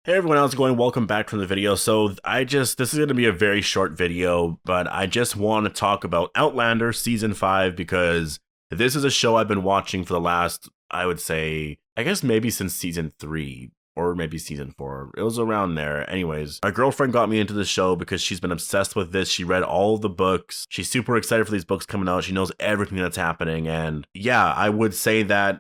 Hey everyone, how's it going? Welcome back from the video. This is going to be a very short video, but I just want to talk about Outlander Season 5 because this is a show I've been watching for the last, I would say, I guess maybe since Season 3 or maybe Season 4. It was around there. Anyways, my girlfriend got me into the show because she's been obsessed with this. She read all the books. She's super excited for these books coming out. She knows everything that's happening. And yeah, I would say that,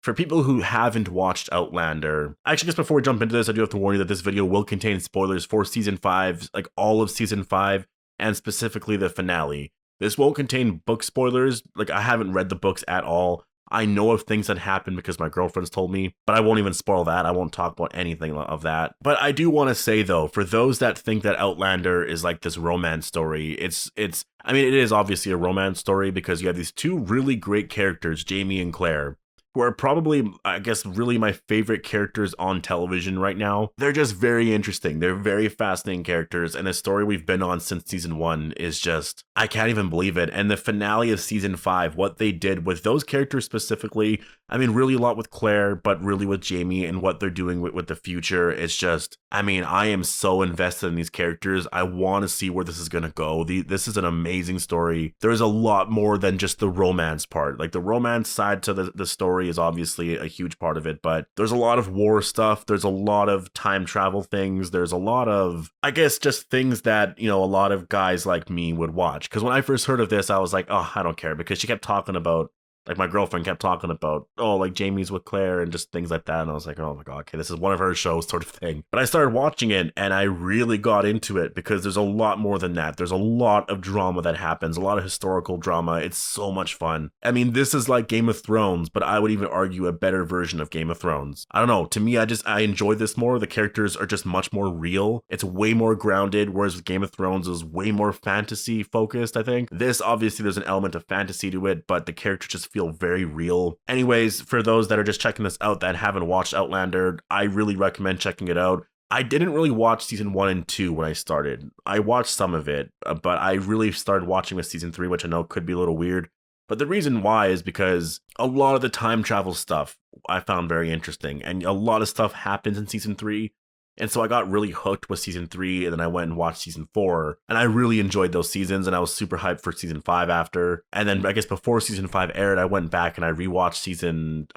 for people who haven't watched Outlander, actually, just before we jump into this, I do have to warn you that this video will contain spoilers for Season 5, like all of Season 5, and specifically the finale. This won't contain book spoilers, like I haven't read the books at all. I know of things that happened because my girlfriend's told me, but I won't even spoil that. I won't talk about anything of that. But I do want to say though, for those that think that Outlander is like this romance story, I mean, it is obviously a romance story because you have these two really great characters, Jamie and Claire, who are probably, I guess, really my favorite characters on television right now. They're just very interesting. They're very fascinating characters, and the story we've been on since season 1 is just, I can't even believe it. And the finale of season 5, what they did with those characters specifically, I mean, really a lot with Claire, but really with Jamie and what they're doing with the future. It's just, I mean, I am so invested in these characters. I want to see where this is going to go. This is an amazing story. There's a lot more than just the romance part. Like the romance side to the story is obviously a huge part of it, but there's a lot of war stuff. There's a lot of time travel things. There's a lot of, I guess, just things that, a lot of guys like me would watch. Because when I first heard of this, I was like, oh, I don't care, because she kept talking about, like my girlfriend kept talking about, oh, like Jamie's with Claire and just things like that. And I was like, oh my God, okay, this is one of her shows sort of thing. But I started watching it and I really got into it because there's a lot more than that. There's a lot of drama that happens, a lot of historical drama. It's so much fun. I mean, this is like Game of Thrones, but I would even argue a better version of Game of Thrones. I don't know. To me, I enjoy this more. The characters are just much more real. It's way more grounded, whereas with Game of Thrones is way more fantasy focused, I think. This, obviously, there's an element of fantasy to it, but the characters just feel very real. Anyways, for those that are just checking this out that haven't watched Outlander, I really recommend checking it out. I didn't really watch season 1 and 2 when I started. I watched some of it, but I really started watching with season 3, which I know could be a little weird. But the reason why is because a lot of the time travel stuff I found very interesting, and a lot of stuff happens in season 3. And so I got really hooked with season 3, and then I went and watched season 4, and I really enjoyed those seasons, and I was super hyped for season 5 after. And then I guess before season 5 aired, I went back and I rewatched season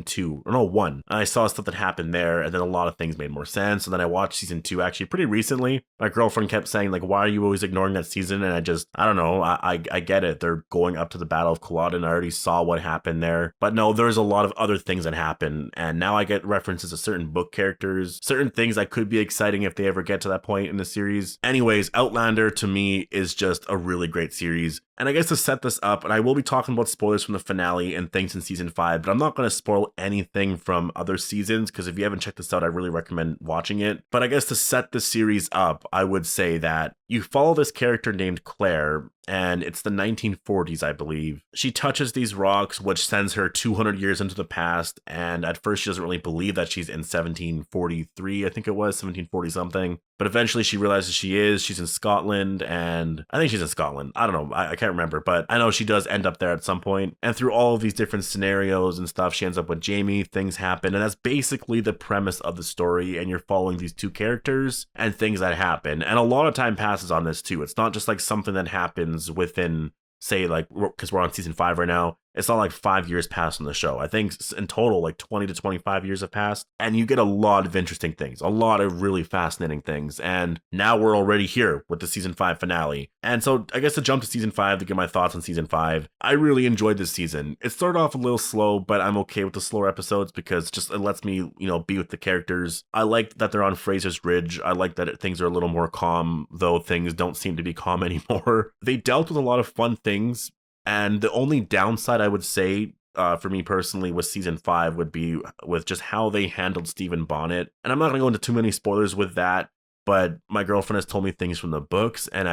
2, or no, 1, and I saw stuff that happened there, and then a lot of things made more sense. And then I watched season 2 actually pretty recently. My girlfriend kept saying, like, why are you always ignoring that season? And I don't know, I get it. They're going up to the Battle of Culloden. I already saw what happened there. But no, there's a lot of other things that happen, and now I get references to certain book characters, certain things that could be exciting if they ever get to that point in the series. Anyways, Outlander to me is just a really great series. And I guess to set this up, and I will be talking about spoilers from the finale and things in season 5, but I'm not going to spoil anything from other seasons, because if you haven't checked this out, I really recommend watching it. But I guess to set the series up, I would say that you follow this character named Claire, and it's the 1940s, I believe. She touches these rocks, which sends her 200 years into the past, and at first she doesn't really believe that she's in 1743, I think it was, 1740 something. But eventually she realizes she's in Scotland, and I think she's in Scotland. I don't know, I can't remember, but I know she does end up there at some point. And through all of these different scenarios and stuff, she ends up with Jamie, things happen, and that's basically the premise of the story, and you're following these two characters and things that happen. And a lot of time passes on this too. It's not just like something that happens within, say, like, because we're on season 5 right now, it's not like 5 years passed on the show. I think in total, like 20 to 25 years have passed, and you get a lot of interesting things, a lot of really fascinating things. And now we're already here with the season 5 finale. And so I guess to jump to season 5 to get my thoughts on season 5, I really enjoyed this season. It started off a little slow, but I'm okay with the slower episodes because just it lets me, be with the characters. I like that they're on Fraser's Ridge. I like that things are a little more calm, though things don't seem to be calm anymore. They dealt with a lot of fun things. And the only downside I would say for me personally with season 5 would be with just how they handled Stephen Bonnet. And I'm not going to go into too many spoilers with that, but my girlfriend has told me things from the books, and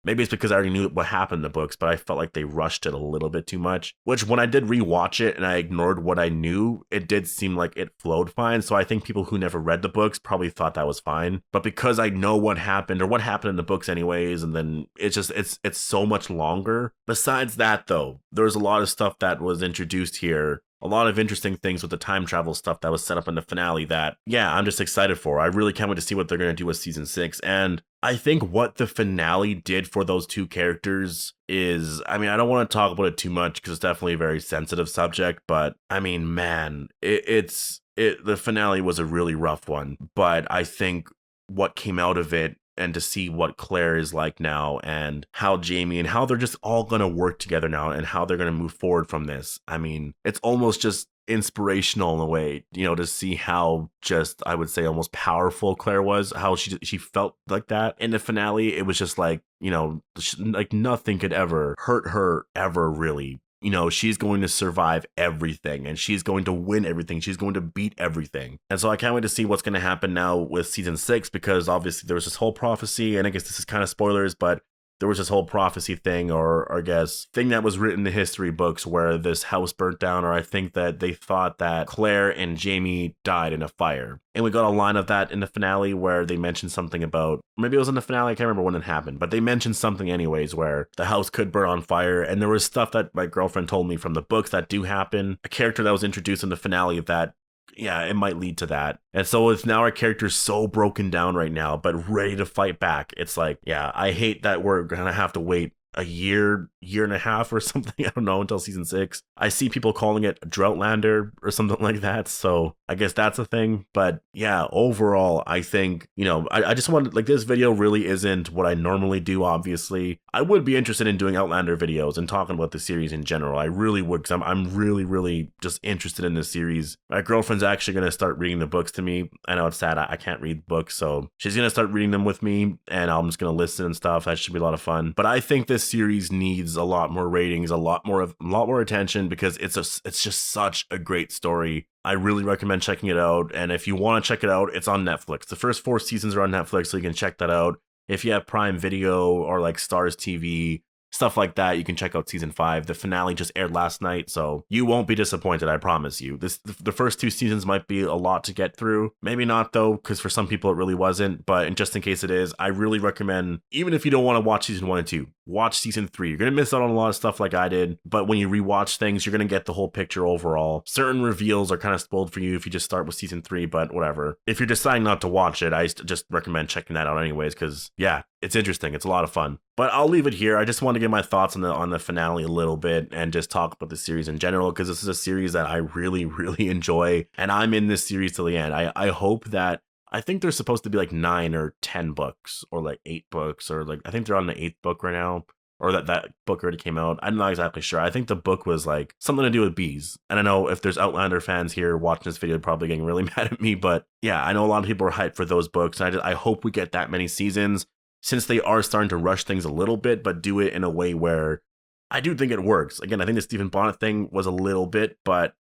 maybe it's because I already knew what happened in the books, but I felt like they rushed it a little bit too much, which when I did rewatch it and I ignored what I knew, it did seem like it flowed fine. So I think people who never read the books probably thought that was fine, but because I know what happened in the books anyways, and then it's so much longer. Besides that though, there's a lot of stuff that was introduced here a lot of interesting things with the time travel stuff that was set up in the finale that, yeah, I'm just excited for. I really can't wait to see what they're going to do with season 6. And I think what the finale did for those two characters is, I mean, I don't want to talk about it too much because it's definitely a very sensitive subject, but I mean, man, the finale was a really rough one, but I think what came out of it, and to see what Claire is like now and how Jamie and how they're just all going to work together now and how they're going to move forward from this. I mean, it's almost just inspirational in a way, you know, to see how just, I would say, almost powerful Claire was, how she felt like that in the finale. It was just like, you know, like nothing could ever hurt her ever, really. You know, she's going to survive everything and she's going to win everything. She's going to beat everything. And so I can't wait to see what's going to happen now with season 6, because obviously there was this whole prophecy, and I guess this is kind of spoilers, but there was this whole prophecy thing, or I guess thing that was written in the history books where this house burnt down, or I think that they thought that Claire and Jamie died in a fire. And we got a line of that in the finale where they mentioned something about, maybe it was in the finale, I can't remember when it happened, but they mentioned something anyways where the house could burn on fire. And there was stuff that my girlfriend told me from the books that do happen. A character that was introduced in the finale that, yeah, it might lead to that. And so it's now our character's so broken down right now, but ready to fight back. It's like, yeah, I hate that we're going to have to wait a year and a half or something, I don't know, until season 6. I see people calling it Droughtlander or something like that, so I guess that's a thing. But yeah, overall, I think, you know, I just wanted, like, this video really isn't what I normally do, obviously. I would be interested in doing Outlander videos and talking about the series in general. I really would, because I'm really just interested in this series. My girlfriend's actually going to start reading the books to me. I know it's sad, I can't read books, so she's going to start reading them with me, and I'm just going to listen and stuff. That should be a lot of fun. But I think this series needs a lot more ratings, a lot more attention, because it's just such a great story. I really recommend checking it out, and if you want to check it out, it's on Netflix. The first 4 seasons are on Netflix, so you can check that out. If you have Prime Video or like Stars TV, stuff like that, you can check out season 5. The finale just aired last night, so you won't be disappointed, I promise you. The first 2 seasons might be a lot to get through. Maybe not, though, because for some people it really wasn't, but just in case it is, I really recommend, even if you don't want to watch season 1 and 2, watch season 3. You're going to miss out on a lot of stuff like I did, but when you rewatch things, you're going to get the whole picture overall. Certain reveals are kind of spoiled for you if you just start with season 3, but whatever. If you're deciding not to watch it, I just recommend checking that out anyways, because, yeah, it's interesting. It's a lot of fun. But I'll leave it here. I just want to get my thoughts on the finale a little bit and just talk about the series in general, because this is a series that I really enjoy, and I'm in this series till the end. I hope that, I think there's supposed to be like 9 or 10 books, or like 8 books, or like, I think they're on the 8th book right now, or that book already came out. I'm not exactly sure. I think the book was like something to do with bees. And I know if there's Outlander fans here watching this video, probably getting really mad at me, but yeah, I know a lot of people are hyped for those books. And I hope we get that many seasons, since they are starting to rush things a little bit, but do it in a way where I do think it works. Again, I think the Stephen Bonnet thing was a little bit, but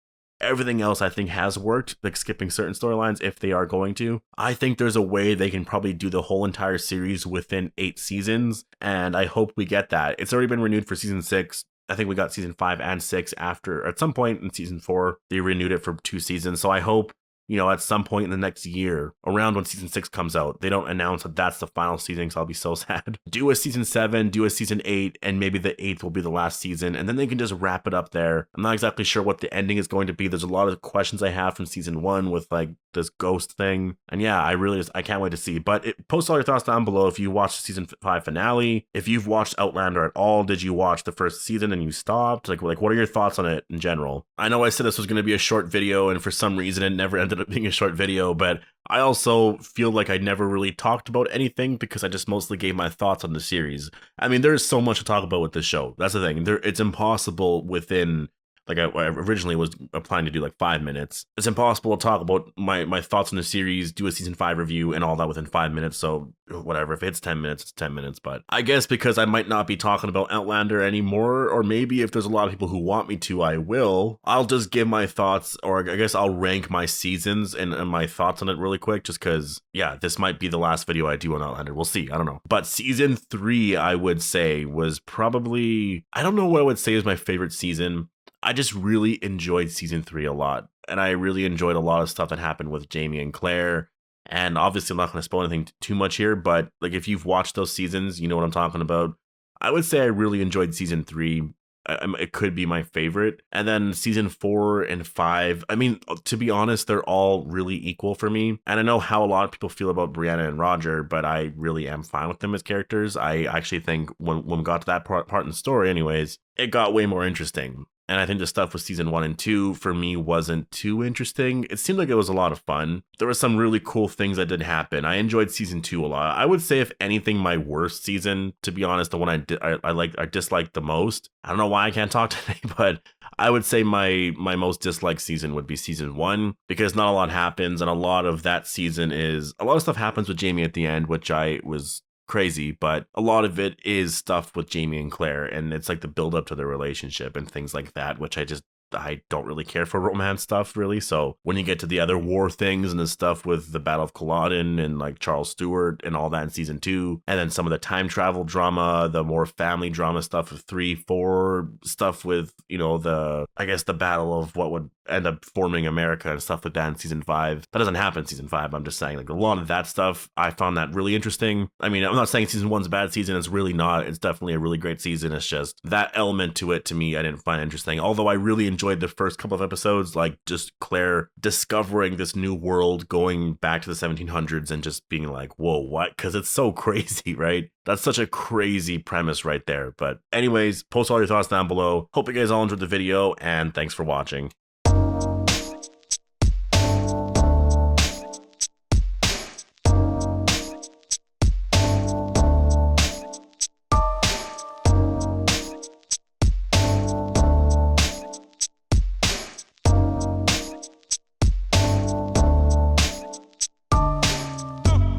everything else I think has worked, like skipping certain storylines if they are going to. I think there's a way they can probably do the whole entire series within 8 seasons, and I hope we get that. It's already been renewed for season 6. I think we got season 5 and 6 after, at some point in season 4, they renewed it for 2 seasons. So I hope, you know, at some point in the next year, around when season 6 comes out, they don't announce that that's the final season, so I'll be so sad. Do a season 7, do a season 8, and maybe the 8th will be the last season, and then they can just wrap it up there. I'm not exactly sure what the ending is going to be. There's a lot of questions I have from season 1 with like this ghost thing. And yeah, I can't wait to see. But post all your thoughts down below if you watched the season 5 finale. If you've watched Outlander at all, did you watch the first season and you stopped? Like what are your thoughts on it in general? I know I said this was going to be a short video, and for some reason it never ended up being a short video, but I also feel like I never really talked about anything because I just mostly gave my thoughts on the series. I mean, there's so much to talk about with this show. That's the thing. It's impossible within, like I originally was planning to do like 5 minutes. It's impossible to talk about my thoughts on the series, do a season 5 review and all that within 5 minutes. So whatever, if it's 10 minutes, it's 10 minutes. But I guess because I might not be talking about Outlander anymore, or maybe if there's a lot of people who want me to, I will. I'll just give my thoughts, or I guess I'll rank my seasons and my thoughts on it really quick, just because, yeah, this might be the last video I do on Outlander. We'll see. I don't know. But season 3, I would say, was probably, I don't know what I would say is my favorite season. I just really enjoyed season 3 a lot, and I really enjoyed a lot of stuff that happened with Jamie and Claire. And obviously, I'm not going to spoil anything too much here, but like if you've watched those seasons, you know what I'm talking about. I would say I really enjoyed season 3. it could be my favorite. And then season 4 and 5, I mean, to be honest, they're all really equal for me. And I know how a lot of people feel about Brianna and Roger, but I really am fine with them as characters. I actually think when we got to that part in the story anyways, it got way more interesting. And I think the stuff with season 1 and 2 for me wasn't too interesting. It seemed like it was a lot of fun. There were some really cool things that did happen. I enjoyed season 2 a lot. I would say, if anything, my worst season, to be honest, the one I disliked the most. I don't know why I can't talk today, but I would say my most disliked season would be season 1, because not a lot happens, and a lot of that season is a lot of stuff happens with Jamie at the end, which I was crazy, but a lot of it is stuff with Jamie and Claire, and it's like the build up to their relationship and things like that, which I don't really care for romance stuff, really. So when you get to the other war things and the stuff with the Battle of Culloden and like Charles Stewart and all that in season 2, and then some of the time travel drama, the more family drama stuff of 3, 4, stuff with, you know, the battle of what would end up forming America and stuff like that in season 5. That doesn't happen in season 5. I'm just saying, like, a lot of that stuff, I found that really interesting. I mean, I'm not saying season 1's a bad season. It's really not. It's definitely a really great season. It's just that element to it, to me, I didn't find interesting. Although I really enjoyed the first couple of episodes, like just Claire discovering this new world, going back to the 1700s and just being like, whoa, what? Because it's so crazy, right? That's such a crazy premise right there. But anyways, post all your thoughts down below. Hope you guys all enjoyed the video, and thanks for watching.